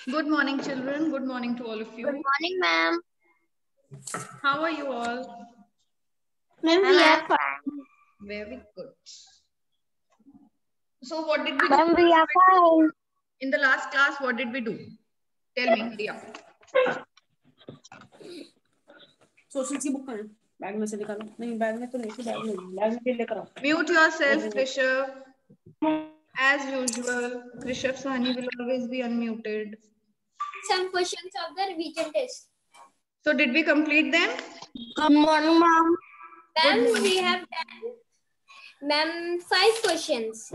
Good morning, children. Good morning to all of you. Good morning, ma'am. How are you all? Ma'am, we are fine. Very good. So what did we do? Ma'am, we are fine. In the last class, what did we do? Tell me, Priya. Social की book है bag में से निकालो नहीं bag में तो नहीं bag में लेकर आओ Mute yourself, Krishav. As usual, Krishav Sahni will always be unmuted. Some questions of the revision test. So did we complete them? Good morning, ma'am. Ma'am, we have done, ma'am, 5 questions.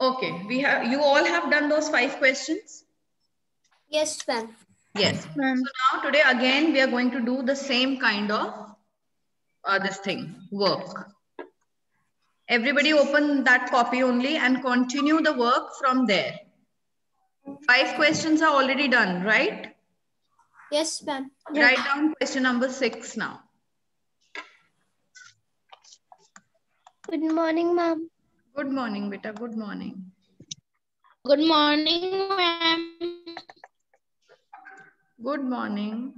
Okay, you all have done those 5 questions? Yes, ma'am. Yes. So now today again we are going to do the same kind of work. Everybody open that copy only and continue the work from there. 5 questions are already done, right? Yes, ma'am. Write down question number 6 now. Good morning, ma'am. Good morning, beta. Good morning. Good morning, ma'am. Good morning.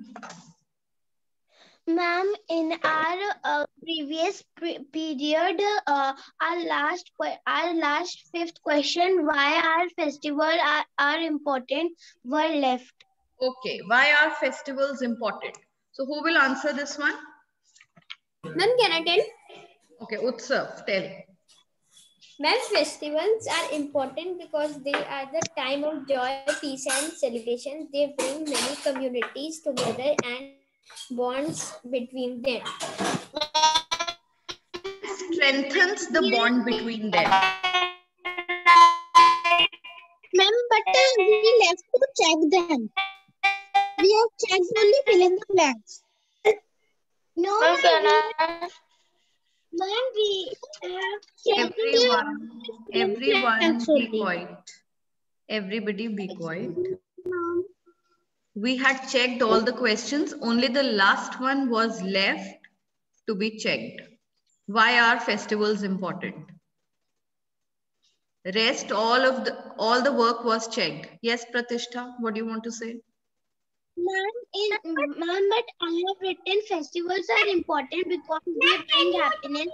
Ma'am, in our previous period, our last 5th question, why our festival are important, were left. Okay, why are festivals important? So who will answer this one? Ma'am, can I tell? Okay, Utsav, tell. Ma'am, festivals are important because they are the time of joy, peace, and celebration. They bring many communities together and bonds between them. Strengthens the bond between them. Ma'am, but we left to check them. We have checked only fill in the blanks. No, ma'am, we have checked Everyone be quiet. Everybody be quiet. We had checked all the questions. Only the last one was left to be checked. Why are festivals important? Rest, all the work was checked. Yes, Pratishtha, what do you want to say? Ma'am, but I have written festivals are important because they bring happiness.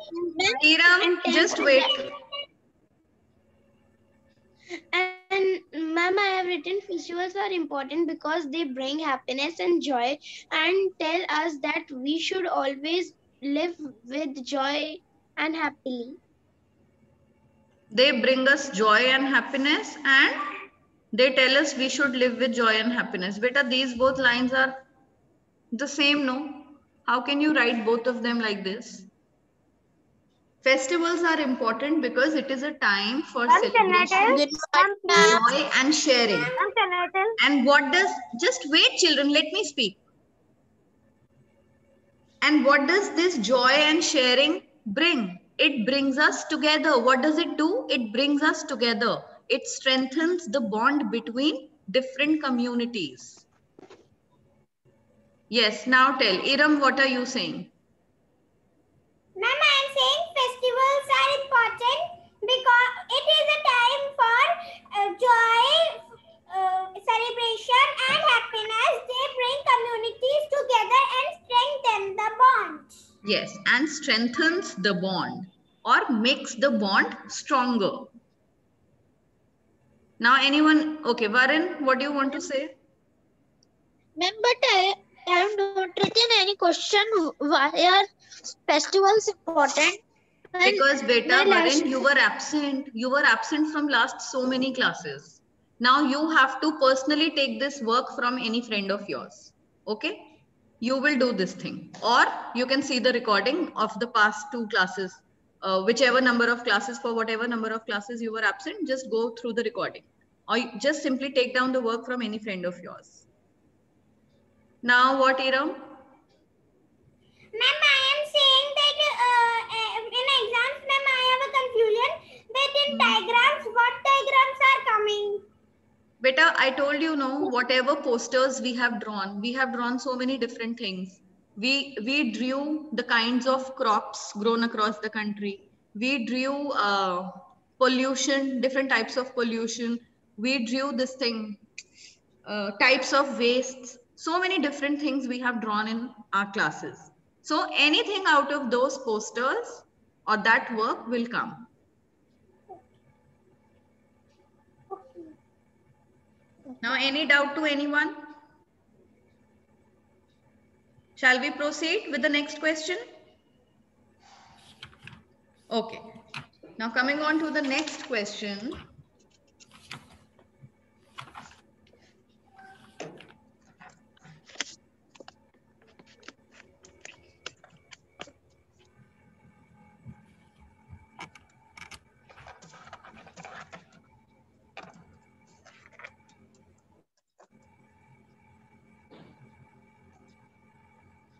Iram, just wait. And ma'am, I have written festivals are important because they bring happiness and joy and tell us that we should always live with joy and happily. They bring us joy and happiness, and they tell us we should live with joy and happiness. Beta, these both lines are the same, no? How can you write both of them like this? Festivals are important because it is a time for celebration, joy and sharing. And what does, just wait children, let me speak. And what does this joy and sharing bring? It brings us together. What does it do? It brings us together. It strengthens the bond between different communities. Yes, now tell. Iram, what are you saying? Ma'am, I am saying festivals are important because it is a time for joy, celebration and happiness. They bring communities together and strengthen the bond. Yes, and strengthens the bond or makes the bond stronger. Now anyone, okay, Varun, what do you want to say? Ma'am, but I have not written any question. Why are festivals important? Because beta, Varun, you were absent. You were absent from last so many classes. Now you have to personally take this work from any friend of yours. Okay? You will do this thing. Or you can see the recording of the past 2 classes. Whichever number of classes, for whatever number of classes you were absent, just go through the recording. Or just simply take down the work from any friend of yours. Now what, Iram? Ma'am, I am saying that in exams, ma'am, I have a confusion that in diagrams, what diagrams are coming? Beta, I told you, no, whatever posters we have drawn so many different things. We drew the kinds of crops grown across the country. We drew pollution, different types of pollution. We drew this thing, types of wastes, so many different things we have drawn in our classes. So anything out of those posters or that work will come. Now, any doubt to anyone? Shall we proceed with the next question? Okay. Now, coming on to the next question.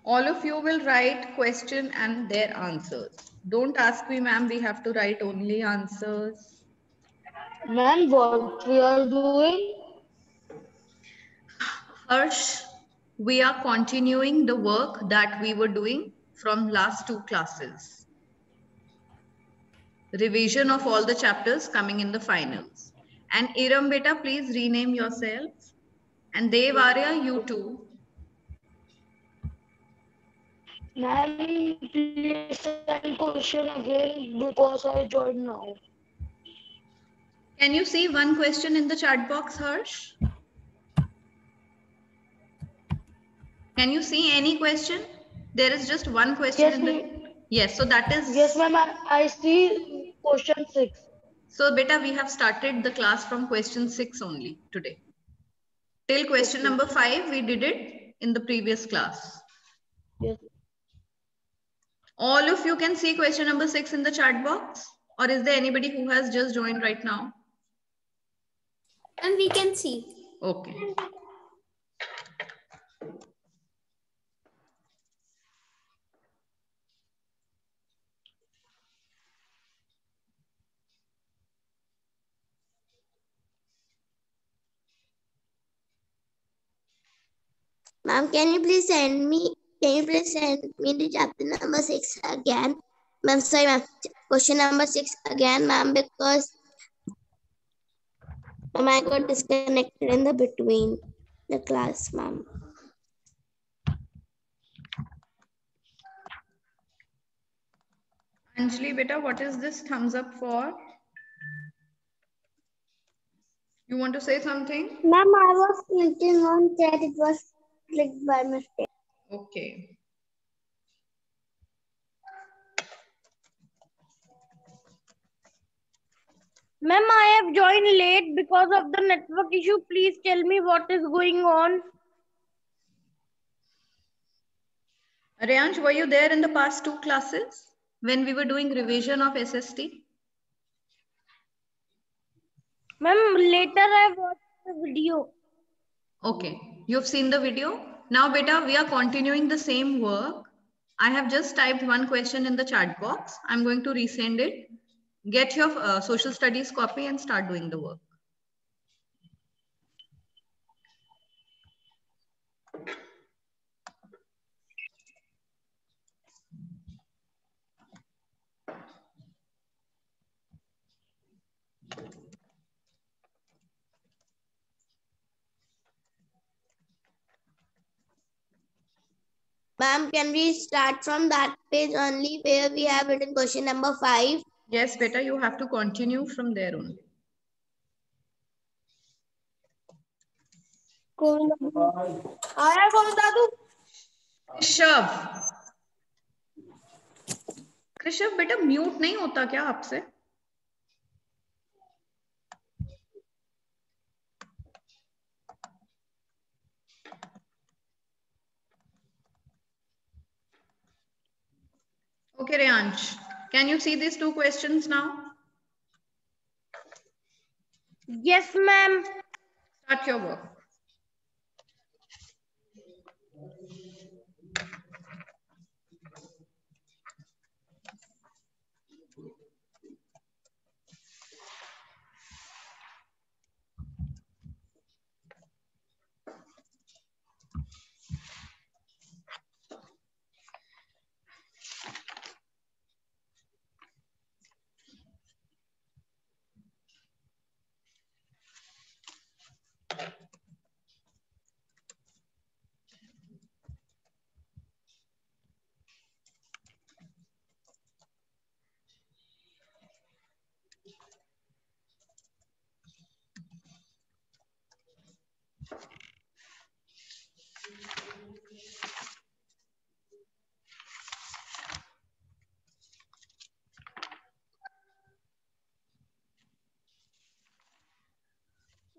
All of you will write question and their answers. Don't ask me, ma'am, we have to write only answers. Ma'am, what we are doing? Harsh, we are continuing the work that we were doing from last 2 classes. Revision of all the chapters coming in the finals. And Iram beta, please rename yourself. And Dev Arya, you too. Ma'am, please send question again because I joined now. Can you see one question in the chat box, Harsh? Can you see any question? There is just one question Yes, in the... Yes, so that is... yes, ma'am. I see question 6. So beta, we have started the class from question 6 only today. Till question Okay. number 5, we did it in the previous class. Yes. All of you can see question number 6 in the chat box? Or is there anybody who has just joined right now? And we can see. Okay. Ma'am, can you please send me the chapter number 6 again? Ma'am, sorry, ma'am. Question number 6 again, ma'am, because ma'am, I got disconnected in the between the class, ma'am. Anjali beta, what is this thumbs up for? You want to say something? Ma'am, I was clicking on chat. It was clicked by mistake. Okay. Ma'am, I have joined late because of the network issue. Please tell me what is going on. Rayansh, were you there in the past 2 classes when we were doing revision of SST? Ma'am, later I watched the video. Okay, you've seen the video. Now beta, we are continuing the same work. I have just typed one question in the chat box. I'm going to resend it. Get your social studies copy and start doing the work. Ma'am, can we start from that page only where we have written question number 5? Yes, beta, you have to continue from there only. आया कौन दादू? Krishav. Krishav, बेटा mute नहीं होता क्या आपसे? Okay, Reyansh, can you see these 2 questions now? Yes, ma'am. Start your work.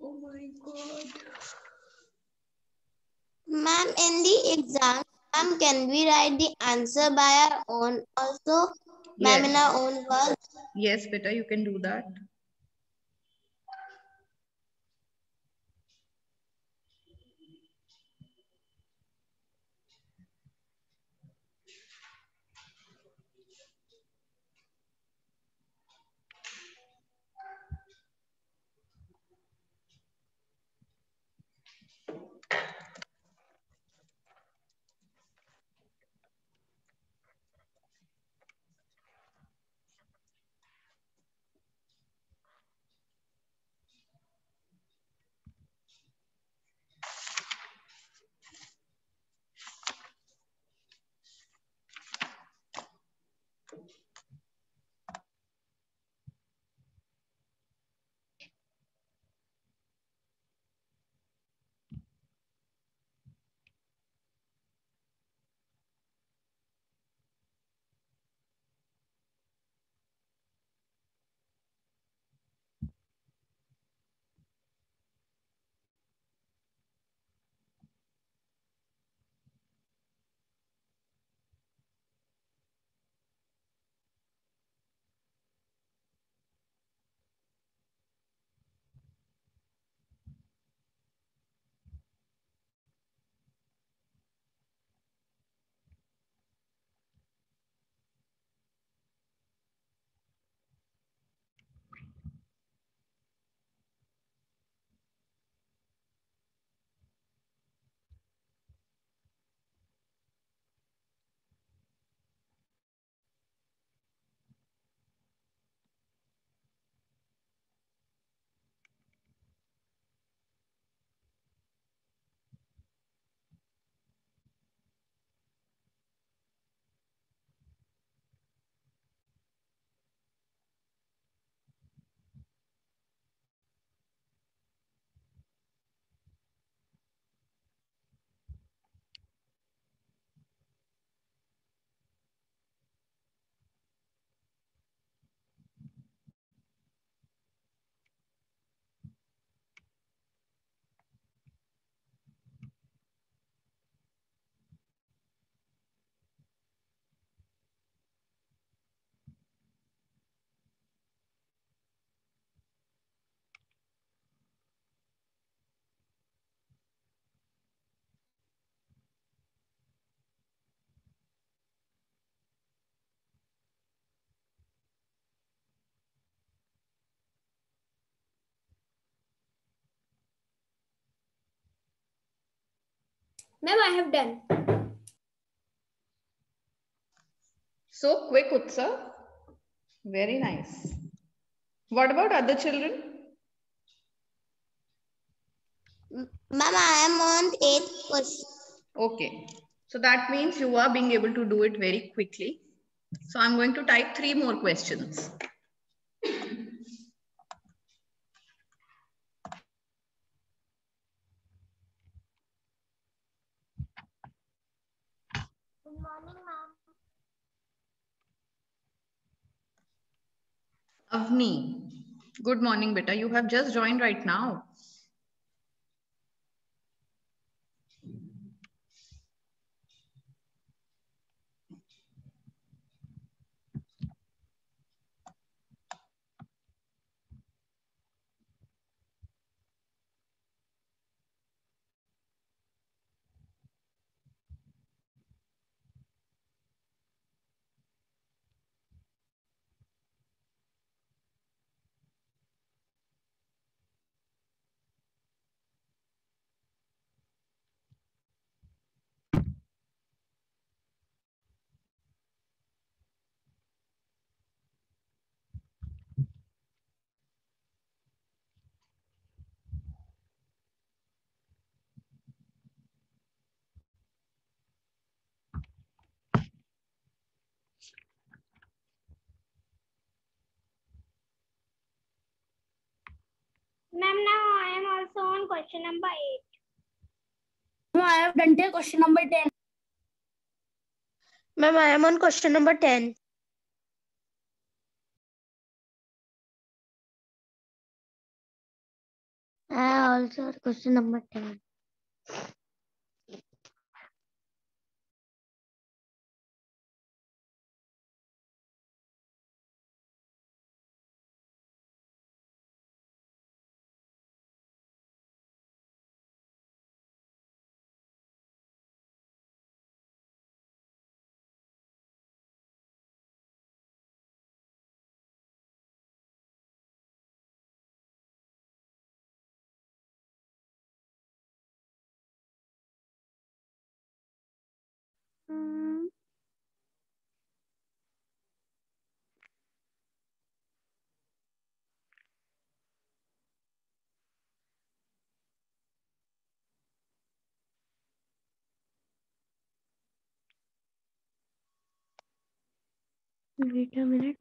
Oh my God. Ma'am, in the exam, ma'am, can we write the answer by our own also? Ma'am, in Yes. our own words? Yes, beta, you can do that. Ma'am, I have done. So quick, Utsav. Very nice. What about other children? Ma'am, I am on 8th question. Okay. So that means you are being able to do it very quickly. So I'm going to type 3 more questions. Good morning, ma'am. Avni. Good morning, beta. You have just joined right now. Ma'am, now I am also on question number 8. I have done till question number 10. Ma'am, I am on question number 10. I also question number 10. Wait a minute.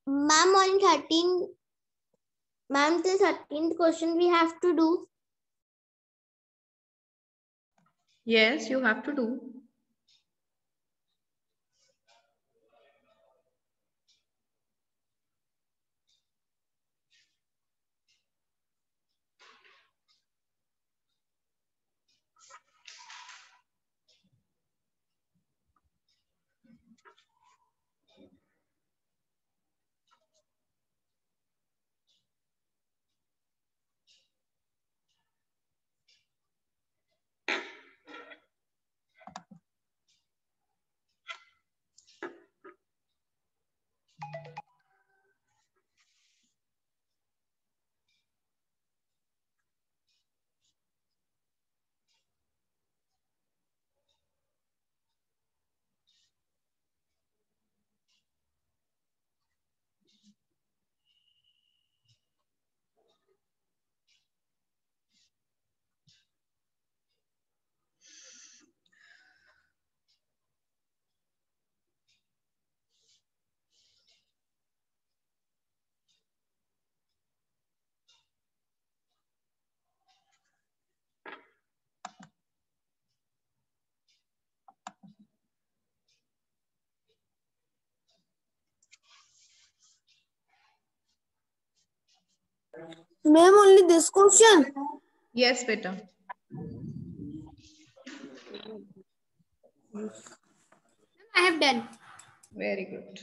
Ma'am, on 13, ma'am, till 13th question we have to do. Yes, you have to do. Ma'am, only this question. Yes, beta. I have done. Very good.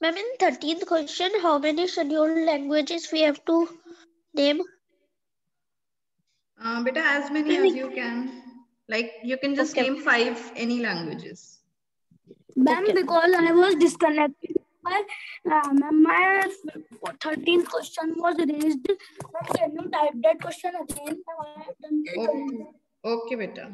Ma'am, in 13th question, how many scheduled languages we have to name? Beta, as many as you can. Like you can just Okay. name 5 any languages. Ma'am, Okay. because I was disconnected. My 13th question was raised. Ma'am, can you type that question again? I have done that Okay, already. okay, beta.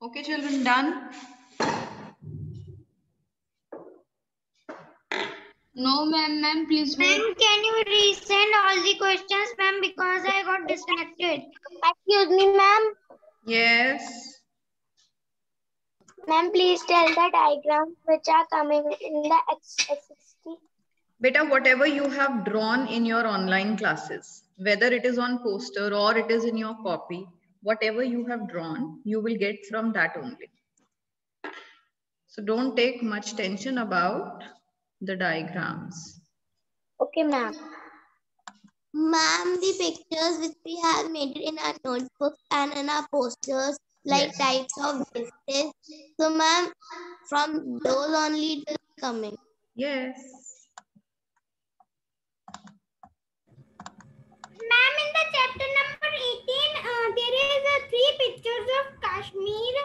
Okay, children, done? No, ma'am, please wait. Ma'am, can you resend all the questions, ma'am, because I got disconnected. Excuse me, ma'am. Yes. Ma'am, please tell the diagrams which are coming in the X60. Beta, whatever you have drawn in your online classes, whether it is on poster or it is in your copy, whatever you have drawn, you will get from that only. So don't take much tension about the diagrams. Okay, ma'am. Ma'am, the pictures which we have made in our notebooks and in our posters, like Yes. types of business. So, ma'am, from those only it is coming. Yes. Ma'am, in the chapter number 18, there is 3 pictures of Kashmir,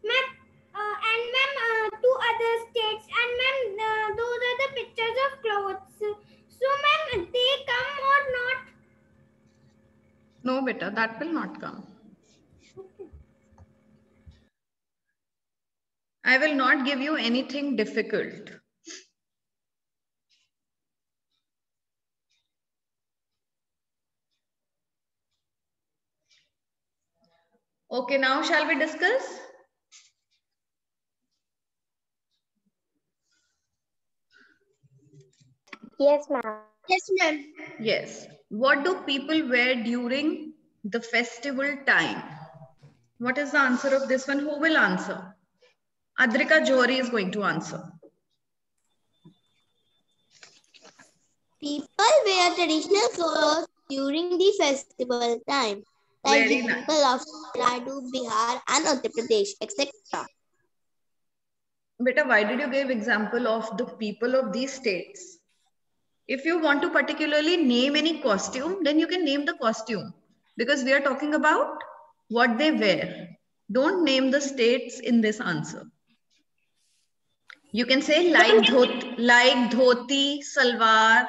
ma'am, and ma'am, 2 other states, and ma'am, those are the pictures of clothes. So, ma'am, they come or not? No, beta, that will not come. I will not give you anything difficult. Okay, now shall we discuss? Yes, ma'am. Yes, ma'am. Yes. What do people wear during the festival time? What is the answer of this one? Who will answer? Adrika Johari is going to answer. People wear traditional clothes during the festival time, like Very the nice. people of Tamil Nadu, Bihar, and Uttar Pradesh, etc. Beta, why did you give example of the people of these states? If you want to particularly name any costume, then you can name the costume because we are talking about what they wear. Don't name the states in this answer. You can say like dhoti, salwar,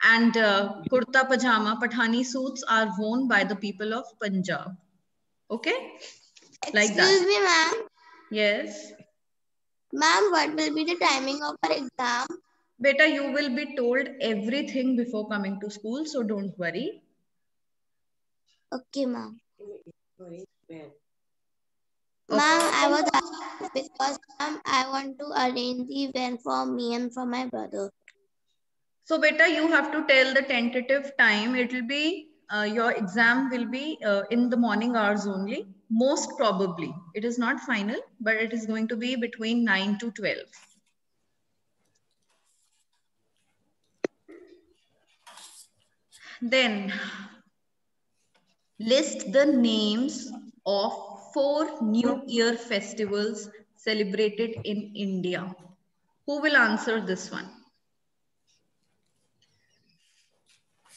and kurta pajama, Pathani suits are worn by the people of Punjab. Okay? Like that. Excuse me, ma'am. Yes. Ma'am, what will be the timing of our exam? Beta, you will be told everything before coming to school, so don't worry. Okay, ma'am. Okay. Ma'am, I was asking because ma'am, I want to arrange the event for me and for my brother. So beta, you have to tell the tentative time. It will be, your exam will be in the morning hours only. Most probably. It is not final, but it is going to be between 9 to 12. Then list the names of 4 New Year festivals celebrated in India. Who will answer this one?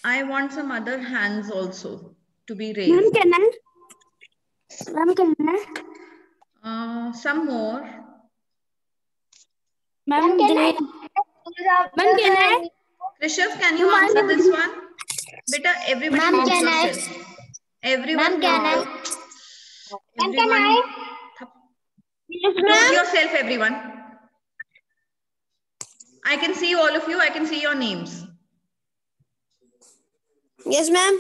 I want some other hands also to be Ma'am, raised. can I? Ma'am, can I? Some more. Ma'am, Ma'am, can I? Rishabh, can you answer this one? Beta, everybody Ma'am, mute can I? yourself. Everyone Ma'am, can I? Everyone. Yes, Mute ma'am. yourself, everyone. I can see all of you. I can see your names. Yes, ma'am.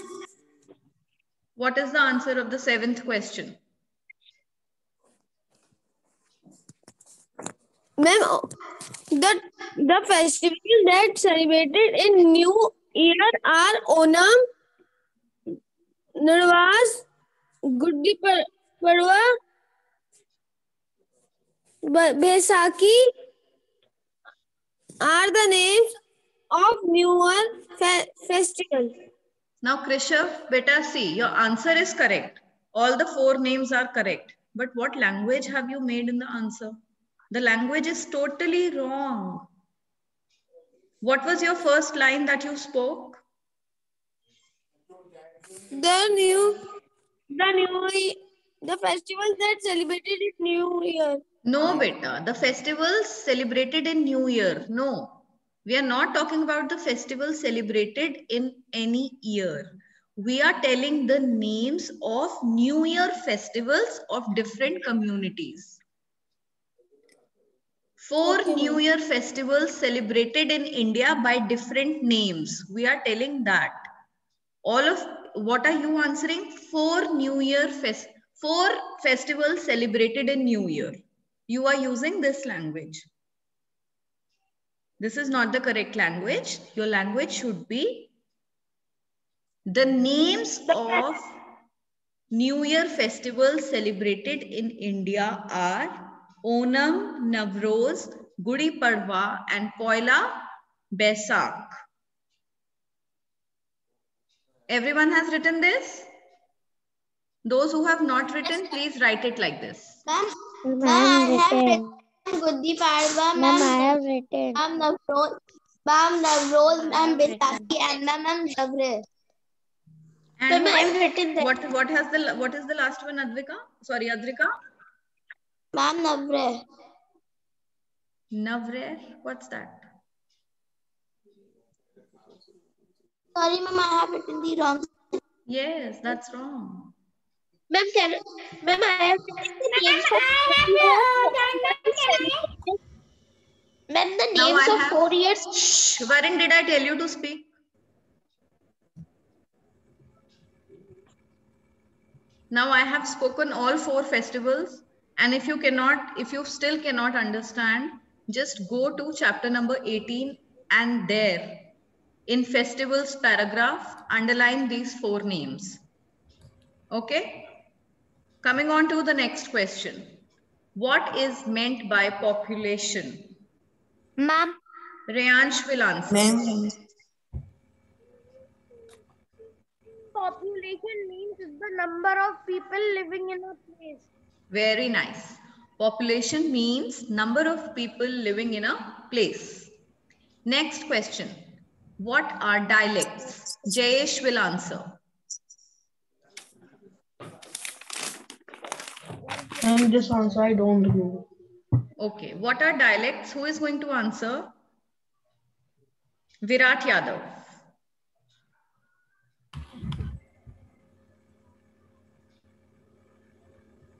What is the answer of the 7th question? Ma'am, the festivals that celebrated in New Year are Onam, Nurwas, Gudi Padwa, Baisakhi are the names of newer festivals. Now, Krishav, beta, see, your answer is correct. All the 4 names are correct. But what language have you made in the answer? The language is totally wrong. What was your first line that you spoke? The festivals that celebrated in New Year. No, beta. The festivals celebrated in New Year. No. We are not talking about the festivals celebrated in any year. We are telling the names of New Year festivals of different communities. 4 New Year festivals celebrated in India by different names. We are telling that. All of what are you answering? 4 festivals celebrated in New Year. You are using this language. This is not the correct language. Your language should be the names of New Year festivals celebrated in India are Onam, Navroz, Gudi Padwa, and Poila Baisakh. Everyone has written this? Those who have not written, please write it like this. Ma'am, I have written Gudi Padwa, ma'am. I have written. Ma'am, Navroz, ma'am, Baisakhi, and ma'am, Navre. And I have written that. what is the last one, Advika? Sorry, Adrika. Ma'am, Navre. Navre, what's that? Sorry, ma'am, I have written the wrong. Yes, that's wrong. Ma'am, I have written the names of Ma'am, the Now names I of have- 4 years. Shh, Varun, did I tell you to speak? Now I have spoken all 4 festivals, and if you still cannot understand, just go to chapter number 18 and there In festivals paragraph, underline these 4 names. Okay. Coming on to the next question. What is meant by population? Ma'am. Reyansh will answer. Population means the number of people living in a place. Very nice. Population means number of people living in a place. Next question. What are dialects? Jayesh will answer. And this answer I don't know. Okay. What are dialects? Who is going to answer? Virat Yadav.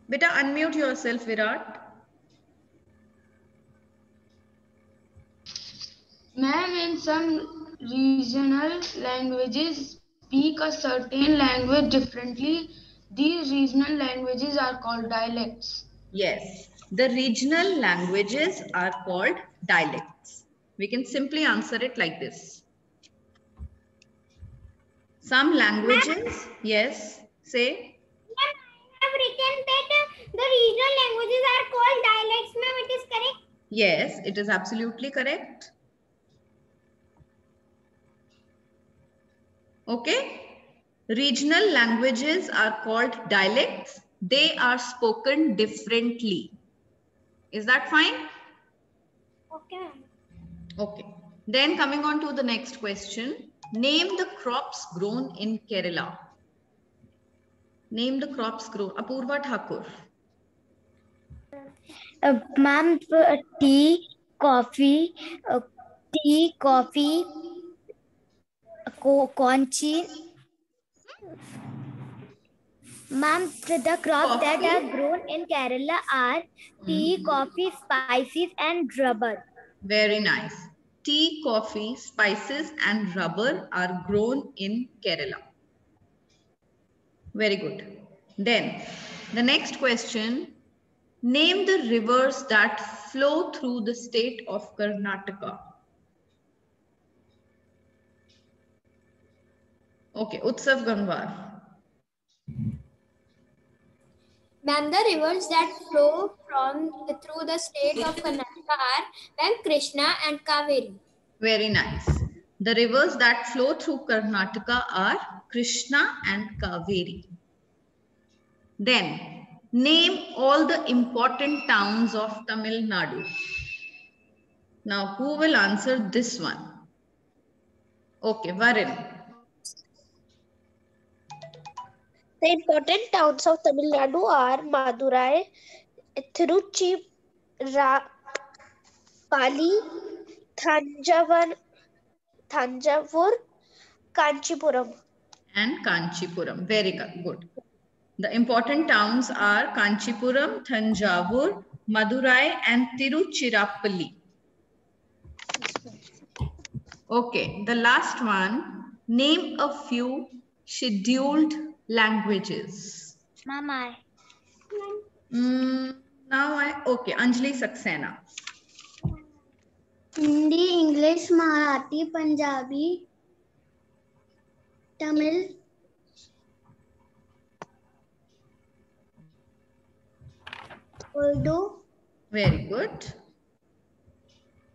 Beta, unmute yourself, Virat. Ma'am, in some regional languages speak a certain language differently. These regional languages are called dialects. Yes, the regional languages are called dialects. We can simply answer it like this. Some languages, yes, say. I have written that the regional languages are called dialects. Ma'am, it is correct? Yes, it is absolutely correct. Okay. Regional languages are called dialects. They are spoken differently. Is that fine? Okay. Okay. Then coming on to the next question. Name the crops grown in Kerala. Name the crops grown. Apurva Thakur. Ma'am, tea, coffee, conchi. Ma'am, the crops that are grown in Kerala are tea, coffee, spices, and rubber. Very nice. Tea, coffee, spices, and rubber are grown in Kerala. Very good. Then, the next question. Name the rivers that flow through the state of Karnataka. Okay, Utsav Gangwar. Ma'am, the rivers that flow through the state of Karnataka are Ma'am, Krishna and Kaveri. Very nice. The rivers that flow through Karnataka are Krishna and Kaveri. Then, name all the important towns of Tamil Nadu. Now, who will answer this one? Okay, Varun. The important towns of Tamil Nadu are Madurai, Tiruchirappalli, Thanjavur, Kanchipuram. And Kanchipuram. Very good. The important towns are Kanchipuram, Thanjavur, Madurai, and Tiruchirappalli. Okay, the last one. Name a few scheduled languages. Mama. Okay, Anjali Saxena. Hindi, English, Marathi, Punjabi, Tamil, Urdu. Very good.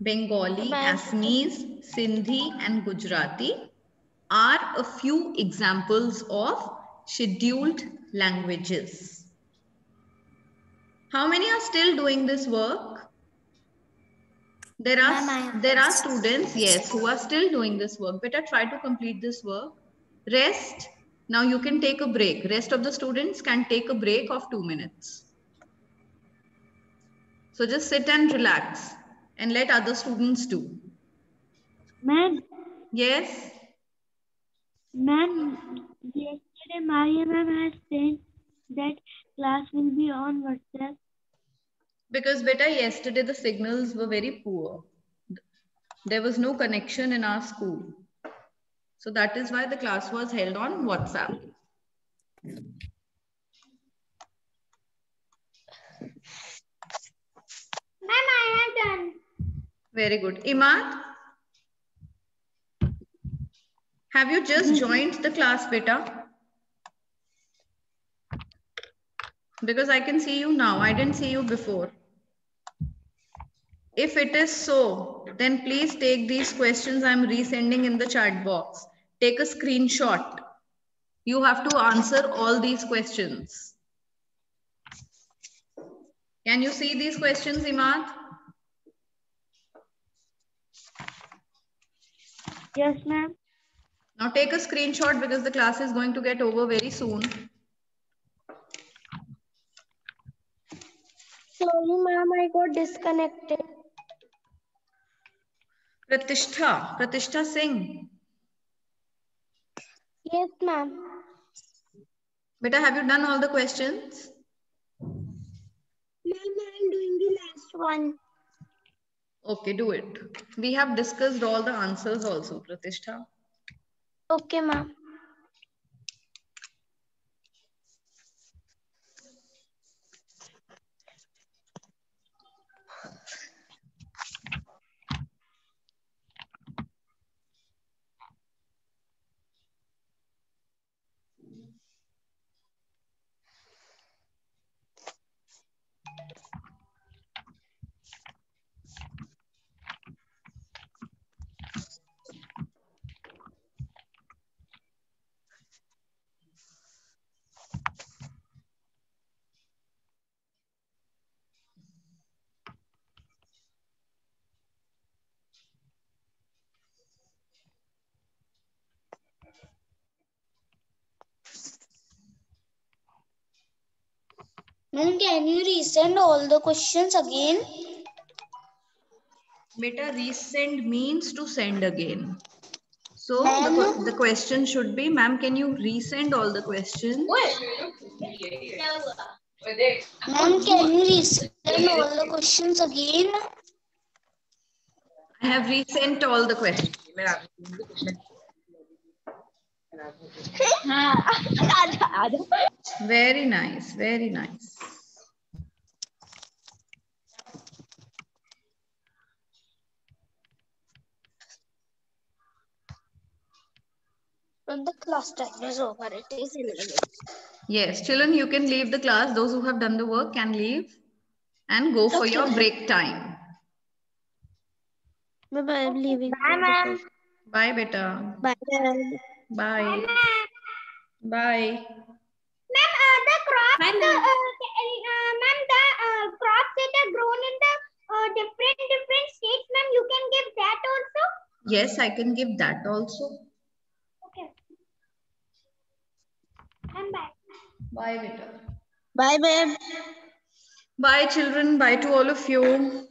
Bengali, Assamese, Sindhi, and Gujarati are a few examples of scheduled languages. How many are still doing this work? There are students, yes, who are still doing this work. Better try to complete this work. Rest. Now you can take a break. Rest of the students can take a break of 2 minutes. So just sit and relax and let other students do. Ma'am. Yes. Ma'am, yesterday Maria ma'am has said that class will be on WhatsApp. Because beta, yesterday the signals were very poor. There was no connection in our school. So that is why the class was held on WhatsApp. Ma'am, I have done. Very good. Imad? Have you just joined the class, beta? Because I can see you now. I didn't see you before. If it is so, then please take these questions I'm resending in the chat box. Take a screenshot. You have to answer all these questions. Can you see these questions, Imad? Yes, ma'am. Now take a screenshot because the class is going to get over very soon. Sorry, ma'am, I got disconnected. Pratishtha Singh. Yes, ma'am. Beta, have you done all the questions? Ma'am, I'm doing the last one. Okay, do it. We have discussed all the answers also, Pratishtha. Okay, ma'am. Ma'am, can you resend all the questions again? Beta, resend means to send again. So the question should be, ma'am, can you resend all the questions? Ma'am, can you resend all the questions again? I have resent all the questions. Very nice, very nice. When the class time is over, it is 11. Yes, children, you can leave the class. Those who have done the work can leave and go for your break time. Bye-bye, I'm leaving. Bye, ma'am. Bye, beta. Bye. Bye. Bye. Ma'am, the crops, ma'am, the crops that are grown in the different states, ma'am, you can give that also? Yes, I can give that also. Okay. And bye. Bye, beta. Bye, babe. Bye, children. Bye to all of you.